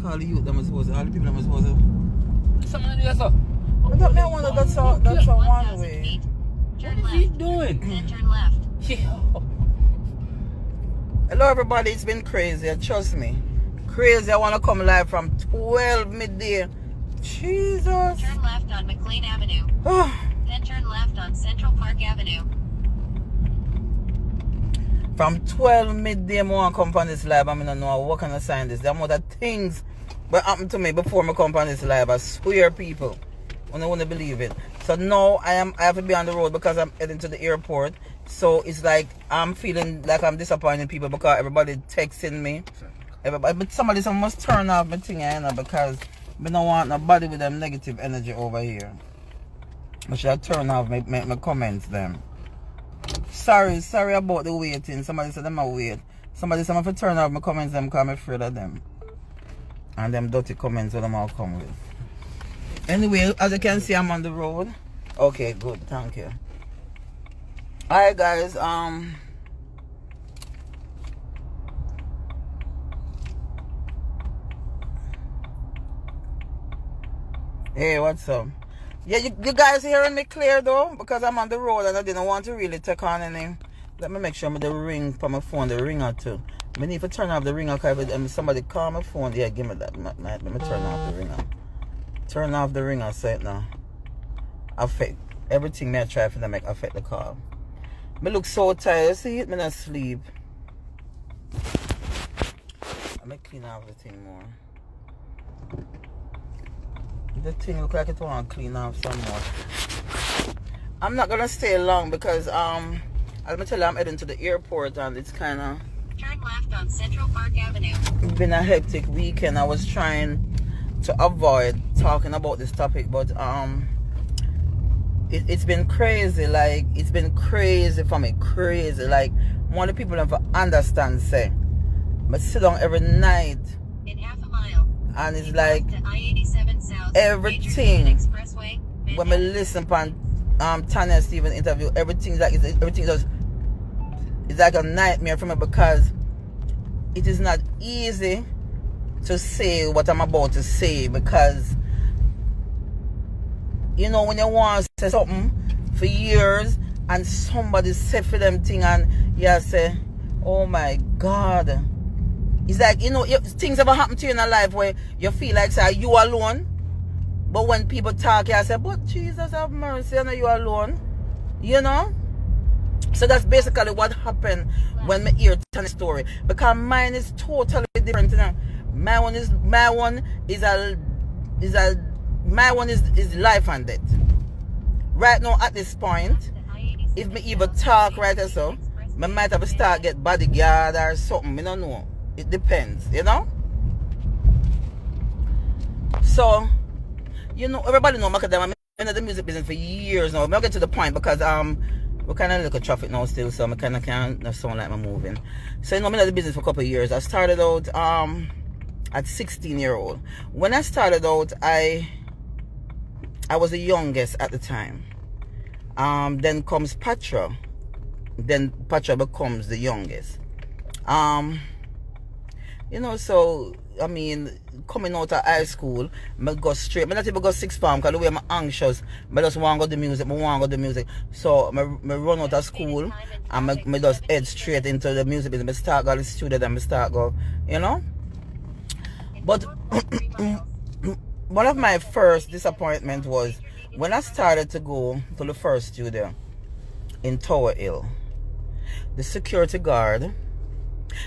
call the youth that I'm supposed to, all the people that I'm supposed to. Someone do that, sir. I don't know, wonder that's a one way. What is he doing? Then turn left. Yeah. Hello everybody, it's been crazy, trust me. Crazy, I want to come live from 12 midday. Jesus. Turn left on McLean Avenue. Then turn left on Central Park Avenue. From 12 midday, I want to come on this live. I don't know what kind of sign this. There are more things that happened to me before I come on this live. I swear, people. I don't want to believe it. So now I have to be on the road because I'm heading to the airport. So it's like I'm feeling like I'm disappointing people because everybody texting me. But somebody must turn off my thing, because I don't want nobody with them negative energy over here. I should turn off my comments them. Sorry about the waiting. Somebody said them a wait. Somebody said I'm going to turn off my comments them because I'm afraid of them. And them dirty comments that I'm all come with. Anyway, as you can see, I'm on the road. Okay, good, thank you. Alright guys, hey, what's up? Yeah, you guys hearing me clear though? Because I'm on the road and I didn't want to really take on any. Let me make sure I'm the ring for my phone, the ringer too. I need to turn off the ringer because if somebody call my phone, yeah, give me that. Let me turn off the ringer. Turn off the ringer set now. Affect everything I try for them make affect the call. Me look so tired, see it, me not sleep. Let me clean off the thing more. The thing look like it want to clean off some more. I'm not gonna stay long because let me tell you, I'm heading to the airport and it's kinda Turn left on Central Park Avenue. It's been a hectic weekend. I was trying to avoid talking about this topic, but it's been crazy. Like, it's been crazy for me. Crazy. Like, one of the people don't understand, say, but sit down every night. In half a mile. And it's like, I-87 South, everything. Expressway, When I listen upon Tanya Stevens interview, everything just, it's like a nightmare for me because it is not easy to say what I'm about to say because, you know, when you want to say something for years and somebody say for them thing and you say, oh my God. It's like, you know, things ever happen to you in a life where you feel like, say, you alone. But when people talk, you say, but Jesus have mercy, I know you alone. You know? So that's basically what happened when I hear the story. Because mine is totally different. You know? My one is life and death. Right now at this point, if me even talk right or so, I might have to start get bodyguard or something. I don't know. It depends, you know. So, you know, everybody know Macka Diamond. I'm in the music business for years now. I'll get to the point because we're kind of look at traffic now still, so I kind of can't sound like I'm moving. So, you know, I'm in the business for a couple of years. I started out at 16-year-old. When I started out, I was the youngest at the time. Then comes Patra. Then Patra becomes the youngest. You know, so I mean, coming out of high school, I go straight. I not even go sixth form because the way I'm anxious. I just want to go to the music. So I run out of school and I just head straight into the music business. I start going to the studio and I start go, you know. But one of my first disappointments was when I started to go to the first studio in Tower Hill. The security guard,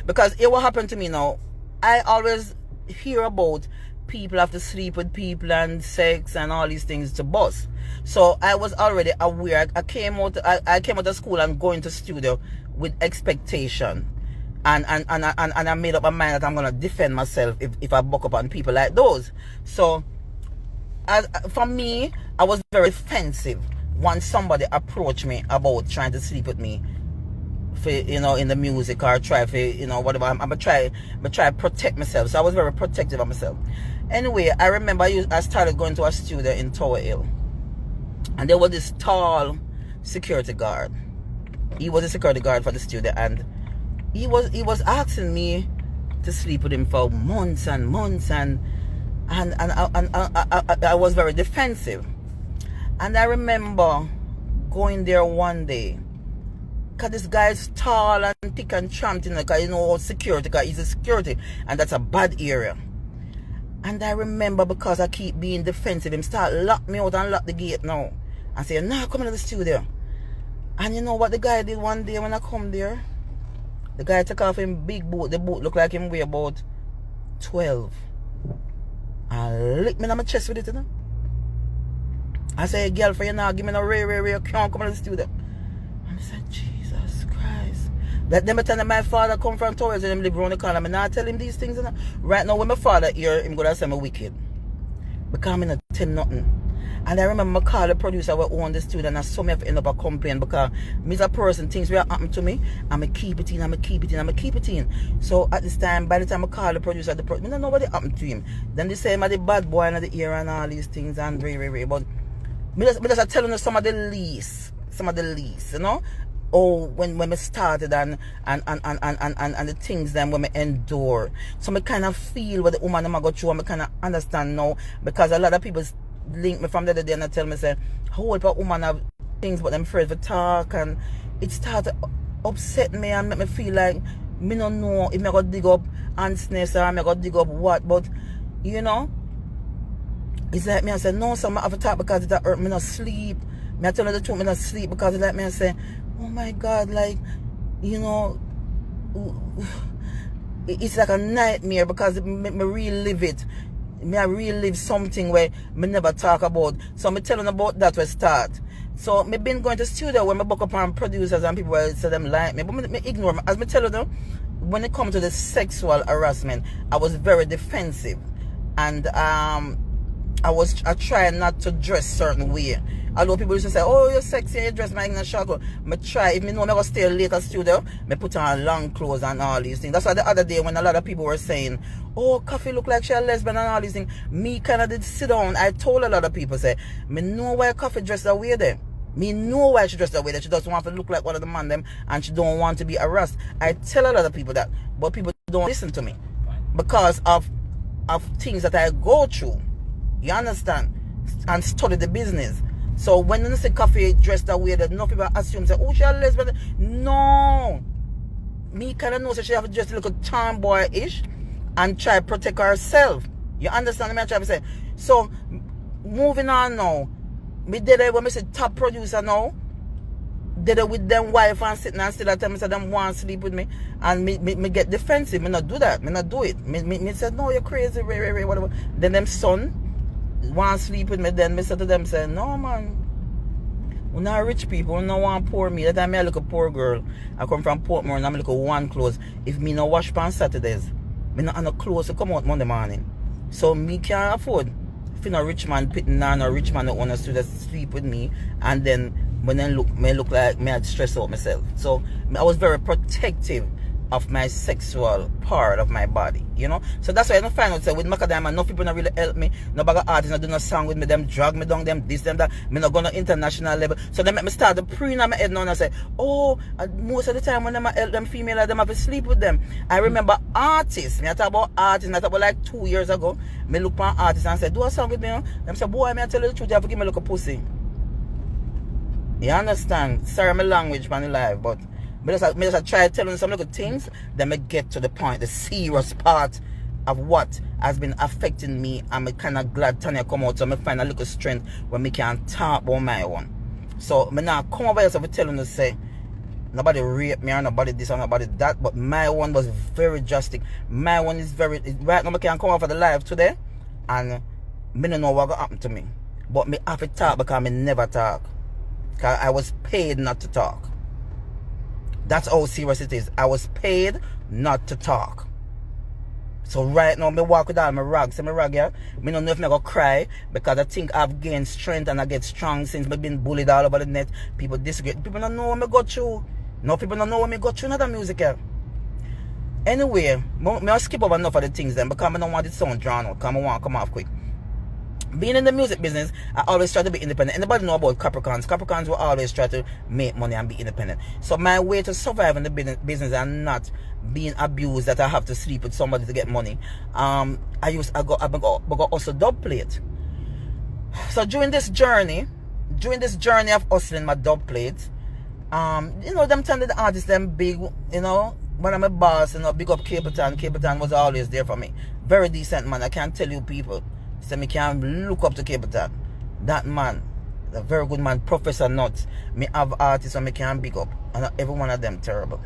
because it will happen to me now. I always hear about people have to sleep with people and sex and all these things to bus. So I was already aware. I came out of school and going to studio with expectation. And I made up my mind that I'm gonna defend myself if I buck up on people like those. So for me, I was very defensive once somebody approached me about trying to sleep with me. For, you know, in the music or try for, you know, whatever. I'm gonna try to protect myself. So I was very protective of myself. Anyway, I remember I started going to a studio in Tower Hill, and there was this tall security guard. He was a security guard for the studio, and he was asking me to sleep with him for months and months, and I was very defensive. And I remember going there one day, because this guy is tall and thick and tramped, because you know security, because he's a security, and that's a bad area. And I remember, because I keep being defensive, him start lock me out and lock the gate now. And say, nah, come into the studio. And you know what the guy did one day when I come there? The guy took off him big boot. The boot looked like him weigh about 12. And licked me on my chest with it, you know. I say, girlfriend, you know, give me no ray, you can't come into the studio. And I said, Jesus Christ. That them time my father come from Torres and him live around the corner. I not tell him these things, you know. Right now when my father here, him gonna say me wicked. Because I'm not tell him nothing. And I remember I call the producer who owned the studio, and I saw me have to end up a complaint, because me as a person, things will happen to me, I'm going to keep it in. So at this time, by the time I call the producer, I don't know what happened to him. Then they say I'm the bad boy and the ear and all these things, and very. But me just telling you some of the least, you know. Oh, when we started and the things then when we endure. So I kind of feel what the woman I go through, and I kind of understand now, because a lot of people link me from the other day and I tell me, say, how a woman have things but them afraid to talk, and it started upset me and make me feel like me don't know if I got dig up honestness or I got dig up what, but you know, it's like me I say, no, so I have to talk because it hurt me not sleep. Me I tell her the truth, me not sleep, because it's like me I say, oh my God, like, you know, it's like a nightmare, because me relive it. I relive something where me never talk about. So me telling about that we start. So me been going to studio when me book up on producers and people will say them like me, but me ignore me. As me tell you though, when it comes to the sexual harassment, I was very defensive, and I try not to dress certain way. Although people used to say, oh, you're sexy, you dress my English shackle. I try, if me know I'm going to stay late at studio, I put on long clothes and all these things. That's why the other day when a lot of people were saying, oh, Coffee look like she a lesbian and all these things, me kind of did sit down. I told a lot of people, say, me know why Coffee dressed that way there. Me know why she dressed that way, that she doesn't want to look like one of the man them, and she don't want to be harassed. I tell a lot of people that, but people don't listen to me because of things that I go through. You understand? And study the business. So when they say Coffee dressed that way, that no people assume, say, oh, she a lesbian. No. Me kind of know, so she have to dress a little tomboy-ish and try to protect herself. You understand me? I try to say. So, moving on now. Me did it when I say top producer now. Did it with them wife and sitting and still at them say them want to sleep with me. And me get defensive. Me not do that. Me not do it. Me said, no, you're crazy, whatever. Then them son want to sleep with me. Then me said to them, say, no man, we're not rich people, we don't want poor me. That time I look a poor girl. I come from Portmore and I'm look at one clothes. If me no wash on Saturdays, me not have no clothes to come out Monday morning. So me can't afford if no rich man pitting on or rich man that want to sleep with me, and then when I look like me I'd stress out myself. So I was very protective of my sexual part of my body, you know. So that's why I don't find out, say, with Macka Diamond, no people not really help me. No bag of artists not do no song with me, them drag me down, them this, them that. Me not go to international level. So they make me start the pre in my head now, and I say, oh, most of the time when I help them female, them have to sleep with them. I remember artists, me I talk about artists, I talk about like 2 years ago, me look for artists and say, do a song with me, you know? Them say, boy, me I tell you the truth, you have to give me look a pussy. You understand? Sorry my language man live, but me just try telling some little things, then I get to the point, the serious part of what has been affecting me. I'm kind of glad Tanya come out, so I find a little strength when me can talk about my one. So me now come over here so telling you, say, nobody rape me or nobody this or nobody that, but my one was very drastic. My one is very, right now I can come over the live today, and me don't know what will happen to me. But me have to talk because me never talk. Because I was paid not to talk. That's how serious it is. I was paid not to talk. So right now, me walk with all my rags. See my rag here? Me don't know if I'm going to cry, because I think I've gained strength and I get strong since I've been bullied all over the net. People disagree. People don't know what I go through. No, people don't know what I go through in other music here. Anyway, I'll skip over enough of the things then, because I don't want it sound drawn out, because I want to come off quick. being in the music business, I always try to be independent. Anybody know about Capricorns? Capricorns will always try to make money and be independent. So my way to survive in the business and not being abused that I have to sleep with somebody to get money, I got also dub plate. So during this journey of hustling my dub plate, you know, them telling the artists them big, you know, when I'm a boss, you know, big up Capleton. Capleton was always there for me. Very decent man. I can't tell you people. So me can look up to Capleton. That man, a very good man. Professor Nuts. Me have artists and me can big up. And every one of them terrible.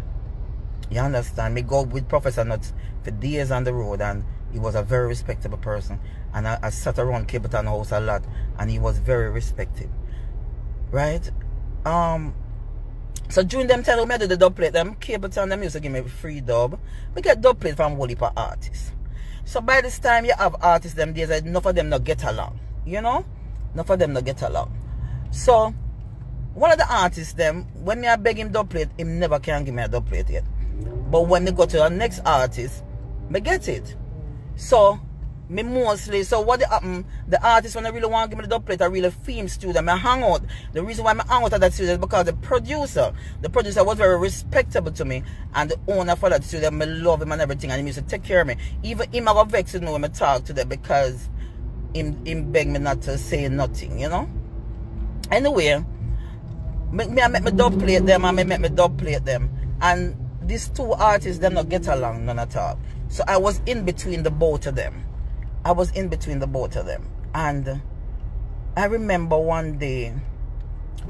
You understand? Me go with Professor Nuts for days on the road, and he was a very respectable person. And I sat around Capleton house a lot, and he was very respected. Right? So during them time when I do the dub plate, them Capleton them used to give me free dub. We get dub plate from whole heap of artists. So by this time you have artists them days, enough of them not get along. You know? Enough of them not get along. So one of the artists them, when me I beg him dub plate, him never can give me a dub plate yet. But when me go to the next artist, me get it. So me mostly, so what happen, the artists when I really want to give me the dub plate, I really film studio, I hang out. The reason why I hang out at that studio is because the producer was very respectable to me, and the owner for that studio, I love him and everything, and he used to take care of me. Even him I got vexed with me when I talk to them because him beg me not to say nothing, you know. Anyway, I met my dub plate them, and I met my dub plate them, and these two artists them not get along none at all. So I was in between the both of them. And I remember one day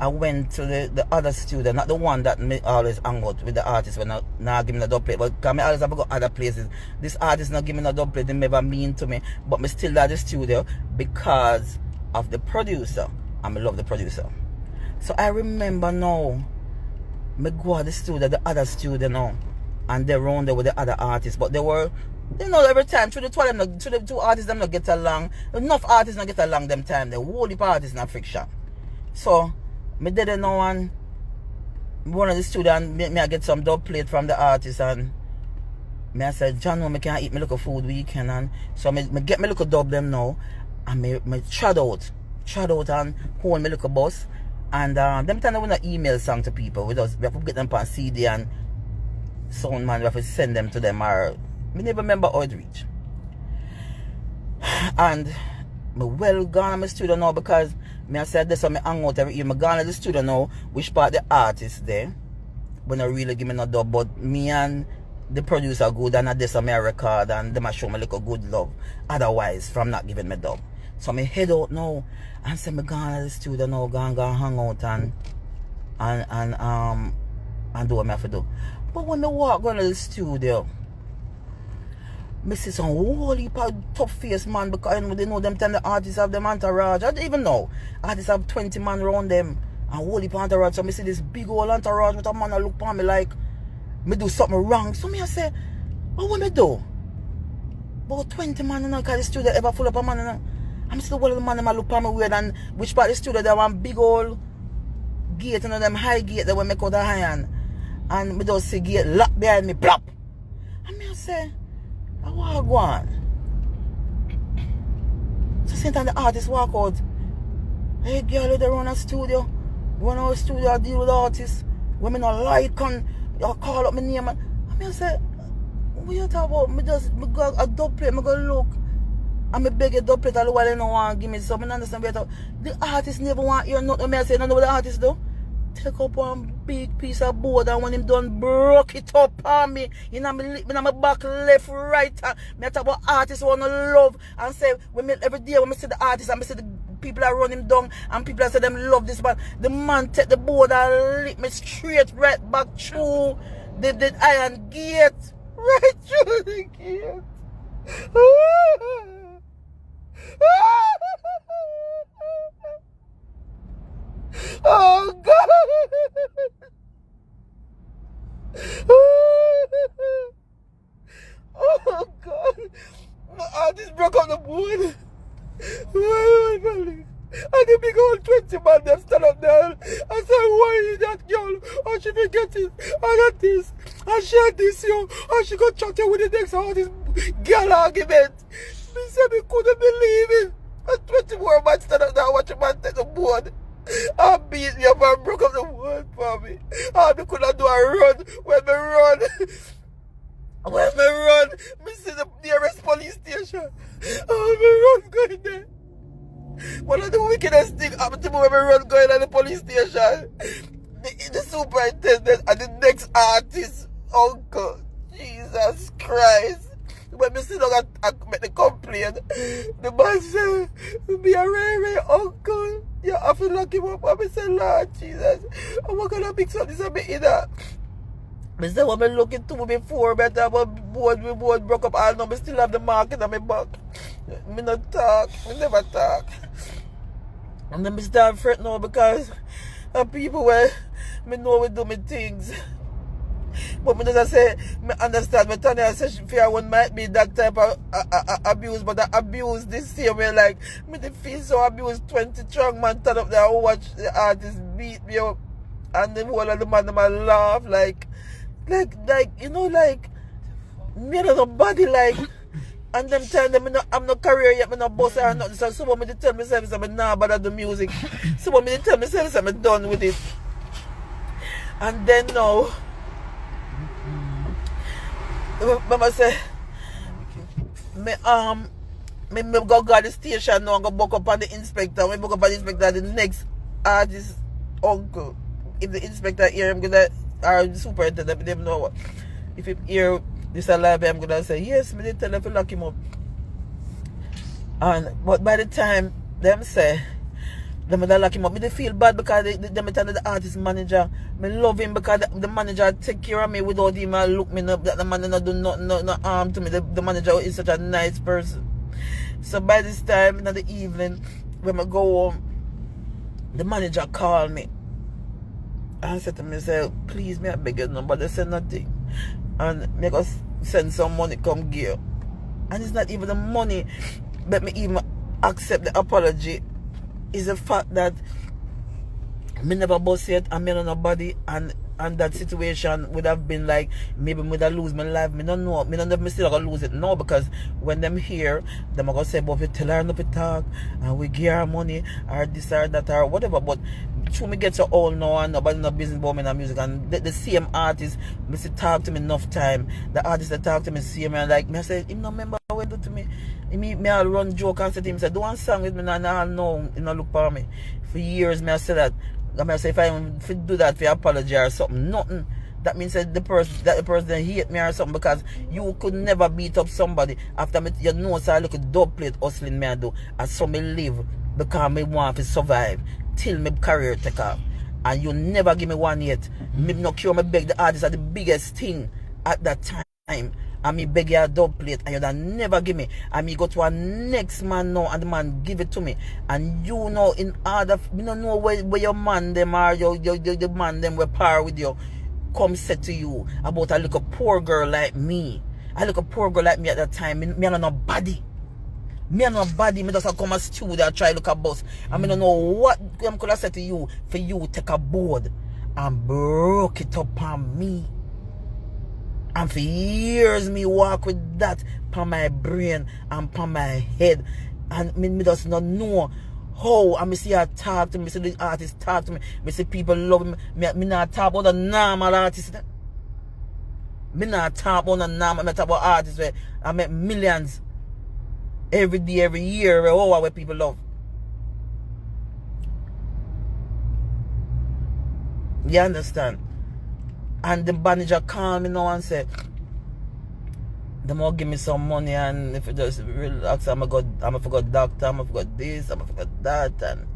I went to the other studio, not the one that me always hang out with the artists when I give me the dub plate, but because I always have got other places. This artist not give me no dub plate, they never mean to me, but me still at the studio because of the producer, and I love the producer. So I remember now, me go to the studio, the other studio now, and they're around there with the other artists, but they were, you know, every time through the two artists them not get along. Enough artists not get along them time. The whole heap of artists not friction. So me did it now, and one of the students me I get some dub plate from the artist, and me I said, John, no, me can't eat me look of food weekend, and so me get me look of dub them now, and me trod out and hold me look of bus, and them time we not email song to people. We have to get them on CD and sound man, we have to send them to them, or me never remember how it reach. And me well gone to my studio now because me I said this, so me hang out every year. Me gone to the studio now, which part the artist there, but not really give me no dub, but me and the producer good, and I did some record, and them a show me like a good love. Otherwise, from not giving me dub. So me head out now and say me gone to the studio now, gone hang out and do what me have to do. But when me walk going to the studio, me see some whole heap of tough face man, because they know them time the artists have them entourage. I don't even know. Artists have 20 man around them and whole heap of entourage. So me see this big old entourage with a man that look upon me like me do something wrong. So me I say, what me do? About 20 man, you know, because the studio ever full up a man, you know. I'm still one of the man that look upon me weird, and which part of the studio there one big old gate, you know, them high gate that when me cut the iron. And me just see gate lock behind me, plop. And me I say, I want to go on. So same time the artist walk out. Hey girl, you run a studio. Run our studio, I deal with artists. When me not like and you call up my name. And me I say, what you talk about? Me go a dub plate, me go look. And me beg a dub plate all the while they don't want to give me something. I understand better. The artist never want to hear nothing. Me I say, you know what the artist do? Take up one big piece of board, and when him done broke it up on me, you know, me my back left, right. Me talk about artists who wanna love and say when me every day when me see the artists and me see the people that run him down and people that say them love this man, the man take the board and lick me straight right back through the iron gate. Right through the gate. Oh God! Oh God! My artist broke up the board. And the big old 20 man them stand up there and say, why is that girl? How she forget it? And that this. And she had this, yo. And she got chatting with the next artist girl argument. Me say me couldn't believe it. And 20 more man stand up there watch a man take the board. And beat me up and broke up the board for me. And I couldn't do a run. When me run, me see the nearest police station. Oh, me run going there. One of the wickedest things happened to me when me run going to the police station. The superintendent and the next artist, uncle. Jesus Christ. When me sit down and make the complaint, the man said, be a Ray uncle. You have to lock him up. And I say, Lord Jesus, I'm not going to mix up this a bit in that. I said, what I looking to before, but I board broke up all now. I still have the mark in my back. Me not talk. Me never talk. And then I start fret now because people where me know we do me things. But me just say, me understand. Me Tanya say fear one might be that type of abuse, but the abuse this same way, like, me the feel so abused. 20 strong man turn up there and watch the artist beat me up. And the whole of the man, them laugh, like, you know, like, me not nobody, like, and them time them, I'm not career yet, me not boss or nothing. So someone me to tell myself, I'm not bad at the music. Someone me to tell myself, I'm done with it. And then now, Mama say, me go the station now and go book up on the inspector. Me book up on the inspector, the next artist uncle. If the inspector hear him, gonna or the superintendent, them know what. If he hear this alive, I'm gonna say, yes, me did tell him to lock him up. But by the time them say them they lock him up, me they feel bad because them tell the artist manager. Me love him because the manager take care of me without him look me up that the man not do no harm to me. The manager is such a nice person. So by this time in the evening, when I go home, the manager called me and said to me, say, please me I beg you, nobody say nothing. And me go send some money come give you. And it's not even the money that me even accept the apology. Is the fact that me never boss yet and me no nobody, and that situation would have been like maybe me would have lose my life. Me don't know. Me still gonna lose it now because when them hear, them are gonna say, but we tell her not to talk and we give her money or this or that or whatever. But through me get so old now and nobody no business about me in music, and the same artist me see talk to me enough time. The artist that talk to me see me and like me I say him no remember what he do to me. Me I'll run joke and say to him, say, do one song with me and I know he no look for me. For years me I say that. I say if I do that for apology or something, nothing. That means that the person hate me or something because you could never beat up somebody after me, you know, so I look at dub plate hustling me I do. And so me live because me want to survive till my career take off. And you never give me one yet. Me no cure, me beg the artist are the biggest thing at that time. And me beg you a dub plate and you don't never give me. And me go to a next man now and the man give it to me. And you know in order, me don't know where your man them are, your man them will par with you. Come say to you about a little poor girl like me. A little poor girl like me at that time. Me are no body. Me are no body. Me just come a studio and try look a bus. And me don't know what I'm gonna say to you for you take a board and broke it up on me. And for years me walk with that upon my brain and upon my head. And me just not know how. And me see her talk to me, see the artist talk to me. Me see people love me. Me not talk about the normal artist. Me not talk about the normal. Me talk about artists where I make millions every day, every year, where people love. You understand? And the manager called me now and said, they more give me some money, and if you just relax, I'm a forgot doctor, I'm a forgot this, I'm a forgot that. And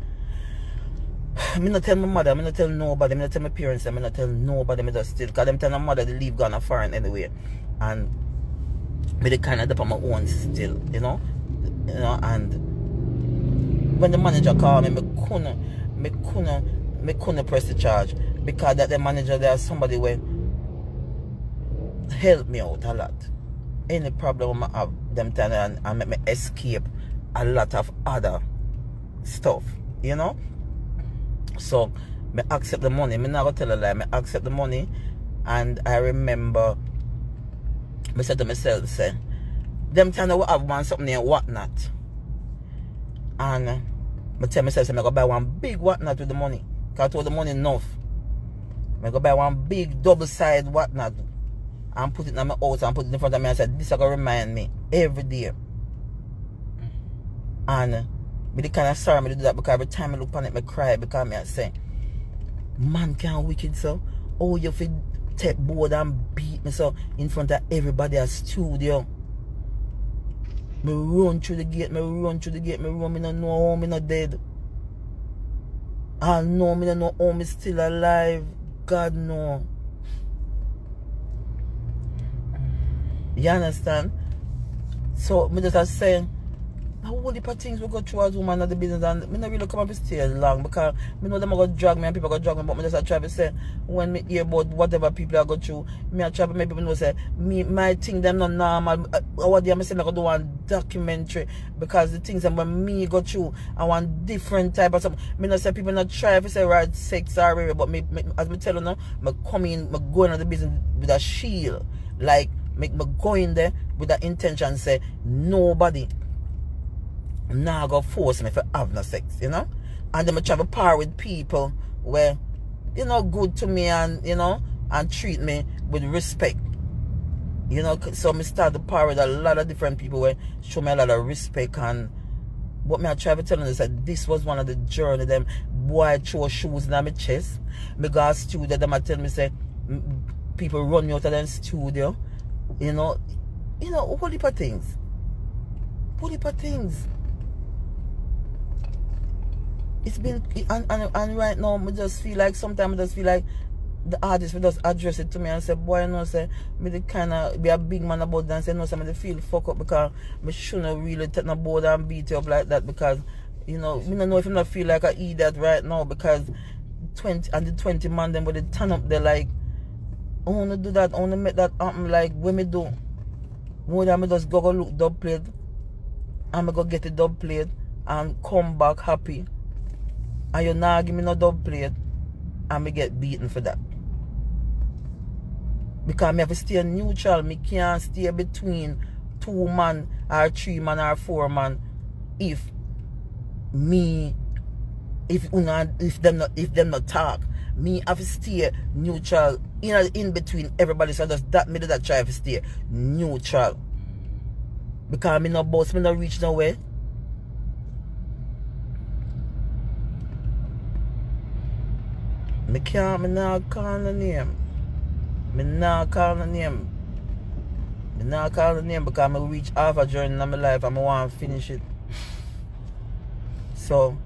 I'm not tell my mother, I'm not tell nobody, I'm not tell my parents, I'm not tell nobody, I'm just still, because them tell my mother they leave gone foreign anyway. And me they kind of up on my own still, you know, and when the manager called me, me couldn't press the charge. Because that the manager there somebody will help me out a lot. Any problem I have them time and make me escape a lot of other stuff, you know. So me accept the money. Me not gonna tell a lie. Me accept the money, and I remember me said to myself, say, them time I have want something and whatnot. And I tell myself, I'm going to buy one big whatnot with the money. Because I told the money enough. I'm going to buy one big double-side whatnot. And put it in my house and put it in front of me and said, this is going to remind me every day. And I kind of sorry me to do that because every time I look on it, I cry because I say, man can't wicked so. Oh, you feel take board and beat me so in front of everybody at studio. Me run through the gate, me run, me don't know how me not dead. I know me don't know how me still alive. God no. You understand? So me just saying, a whole heap of things we go through as woman at the business, and me not really come up to stay long because me know them are going to drag me and people are going to drag me, but me just try to say when me hear about whatever people are going through, me I try to make people know say me my thing them not normal. What day I say I go do one documentary because the things that me go through I want different type of something. Me not say people not try if say right sex or whatever, but me as me tell you now, me come in, me go into the business with a shield, like me go in there with that intention say nobody now go force me for have no sex, you know. And then I travel par with people where, you know, good to me and, you know, and treat me with respect. You know, so I start to par with a lot of different people where show me a lot of respect. And what me I try to tell them is that this was one of the journey them boy throw shoes in my chest. Me go to studio, them I tell me say people run me out of them studio. You know, a whole heap of things. Whole heap of things. It's been and right now I just feel like sometimes I just feel like the artist will just address it to me and say, boy, you know, say me the kinda be a big man about that and say no, say me feel fuck up because me shouldn't really take no board and beat you up like that because, you know, me don't know if I not feel like I eat that right now because 20 man them would turn up there like I wanna do that, I wanna make that happen like when me do. More than me just go look dub plate and me go get the dub plate and come back happy. And you now give me no dub plate and me get beaten for that. Because me have to stay neutral. Me can't stay between 2 man or 3 man or 4 man if them not talk. Me have to stay neutral in between everybody. So just that me do that try to stay neutral. Because me no boss, me no reach nowhere. Me not call the name. Me not call the name because I reach half a journey in my life and I want to finish it. So,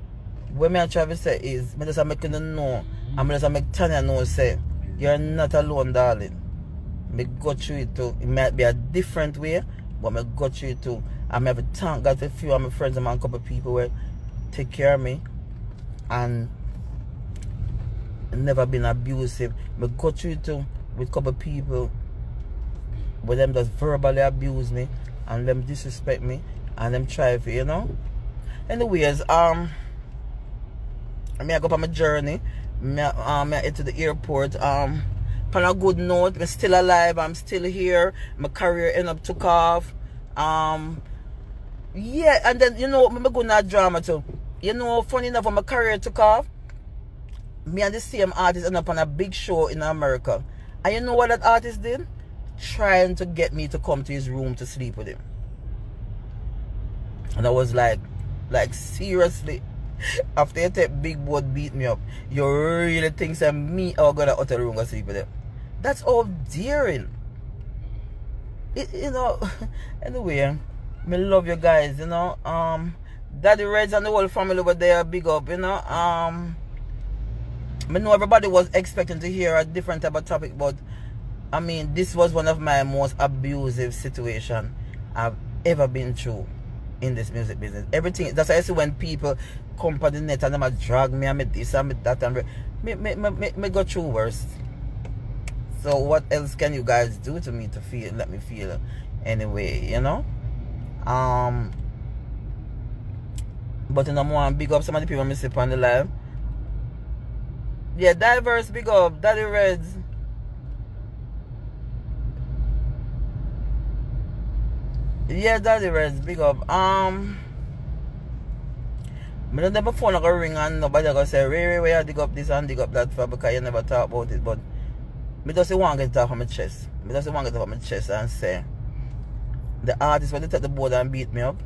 what me I try to say is, I just make you know, and I just make Tanya know, say, you're not alone, darling. Me go through it too. It might be a different way, but me go through it too. And I have to thank God for a few of my friends and a couple of people who take care of me. And never been abusive. Me go through it too with a couple of people where them just verbally abuse me and them disrespect me and them try for, you know. Anyways, I go up on my journey. I head to the airport. On a good note, I'm still alive. I'm still here. My career end up took off. Yeah, and then you know, I'm going to drama too. You know, funny enough, when my career took off, me and the same artist end up on a big show in America. And you know what that artist did? Trying to get me to come to his room to sleep with him. And I was like seriously, after you take big boat beat me up, you really think that me are gonna out of the room and sleep with him? That's all daring. You know, anyway, me love you guys, you know. Daddy Reds and the whole family over there, big up, you know. I know everybody was expecting to hear a different type of topic, but I mean, this was one of my most abusive situations I've ever been through in this music business. Everything, that's why I see when people come on the net and them drag me and me this and me that and me go through worse. So what else can you guys do to me to feel, let me feel anyway, you know? But in the morning, big up some of the people I see on the live. Yeah, Diverse, big up. Daddy Reds. Yeah, Daddy Reds, big up. I don't have my phone like a ring and nobody gonna say, Ray, where you dig up this and dig up that for because you never talk about it. But I just want to get it off of my chest. I just want to get it off my chest and say, the artist when they take the board and beat me up,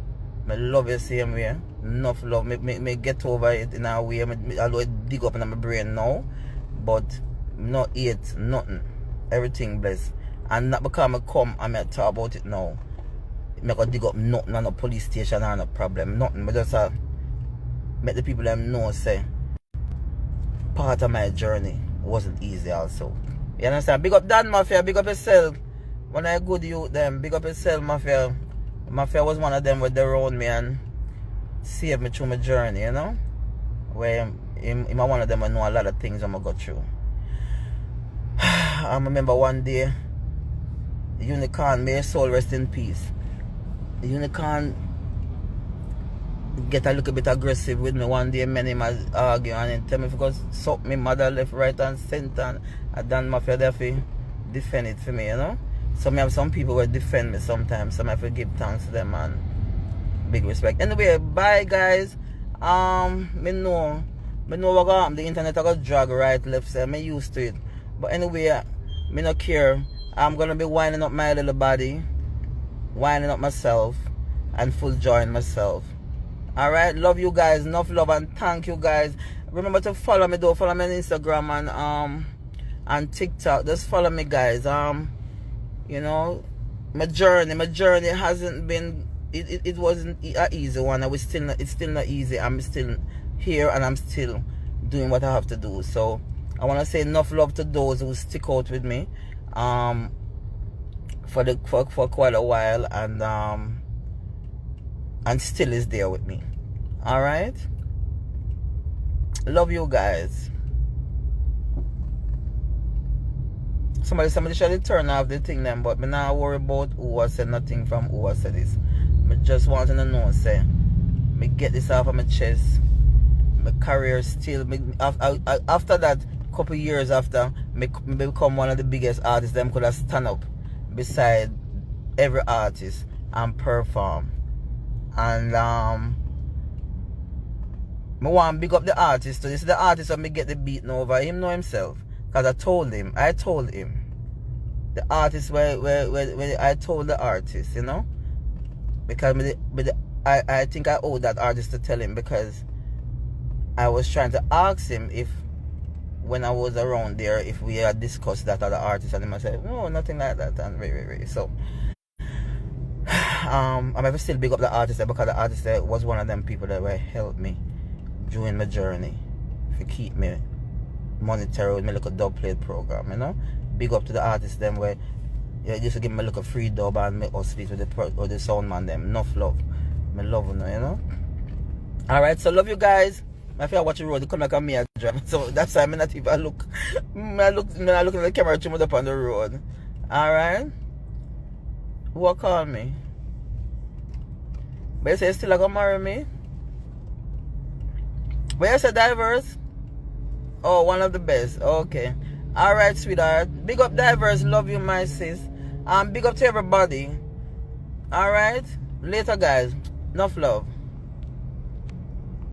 I love the same way. Enough love. Me get over it in a way. Although it dig up in my brain now, but not hate nothing. Everything blessed. And not because I come and I talk about it now. I can dig up nothing on a police station or no problem. Nothing. But just make the people them know say part of my journey wasn't easy also. You understand? Big up Dan Mafia, big up yourself. When I good youth them, big up yourself Mafia. Mafia was one of them with their own me and saved me through my journey, you know? Where him one of them I know a lot of things I'm gonna go through. I remember one day the Unicorn, may his soul rest in peace. The Unicorn get a little bit aggressive with me one day, many him argue and tell me because suck me mother left, right and center and Dan Mafia there for defend it for me, you know? So I have some people who defend me sometimes, so I have to give thanks to them and big respect. Anyway, bye guys. Me know what go happen. The internet I got drag right, left, so I'm used to it. But anyway, me not care. I'm gonna be winding up my little body, winding up myself, and full joying myself. Alright, love you guys, enough love and thank you guys. Remember to follow me though, follow me on Instagram and TikTok. Just follow me guys. You know, my journey hasn't been it wasn't an easy one. It's still not easy. I'm still here and I'm still doing what I have to do. So I want to say enough love to those who stick out with me for quite a while and still is there with me. All right, love you guys. Somebody should turn off the thing then, but me not worry about who I said nothing from who I said this. Me just want to know, say, me get this off of my chest. My career still, after that, couple years after, me become one of the biggest artists. Them could have stand up beside every artist and perform. And me want to big up the artist. So this is the artist that me get the beating over. Him know himself. Because I told him. The artist where I told the artist, you know? Because I think I owe that artist to tell him because I was trying to ask him if when I was around there if we had discussed that other artist and he said, no, nothing like that and very. So I'm ever still big up the artist there because the artist there was one of them people that were helped me during my journey to keep me monetary with my little dub plate program, you know. Big up to the artists them where you used to give me a little free dub and make us speak with the sound man them. Enough love. Me love you, you know. Alright, so love you guys. If I watch the road, you come like a me a drive. So that's why I'm not even look. I look at the camera to move up on the road. Alright. Who call me? But you say you still gonna marry me? Where you say diverse? Oh, one of the best. Okay. Alright, sweetheart. Big up diverse. Love you, my sis. Big up to everybody. Alright. Later, guys. Enough love.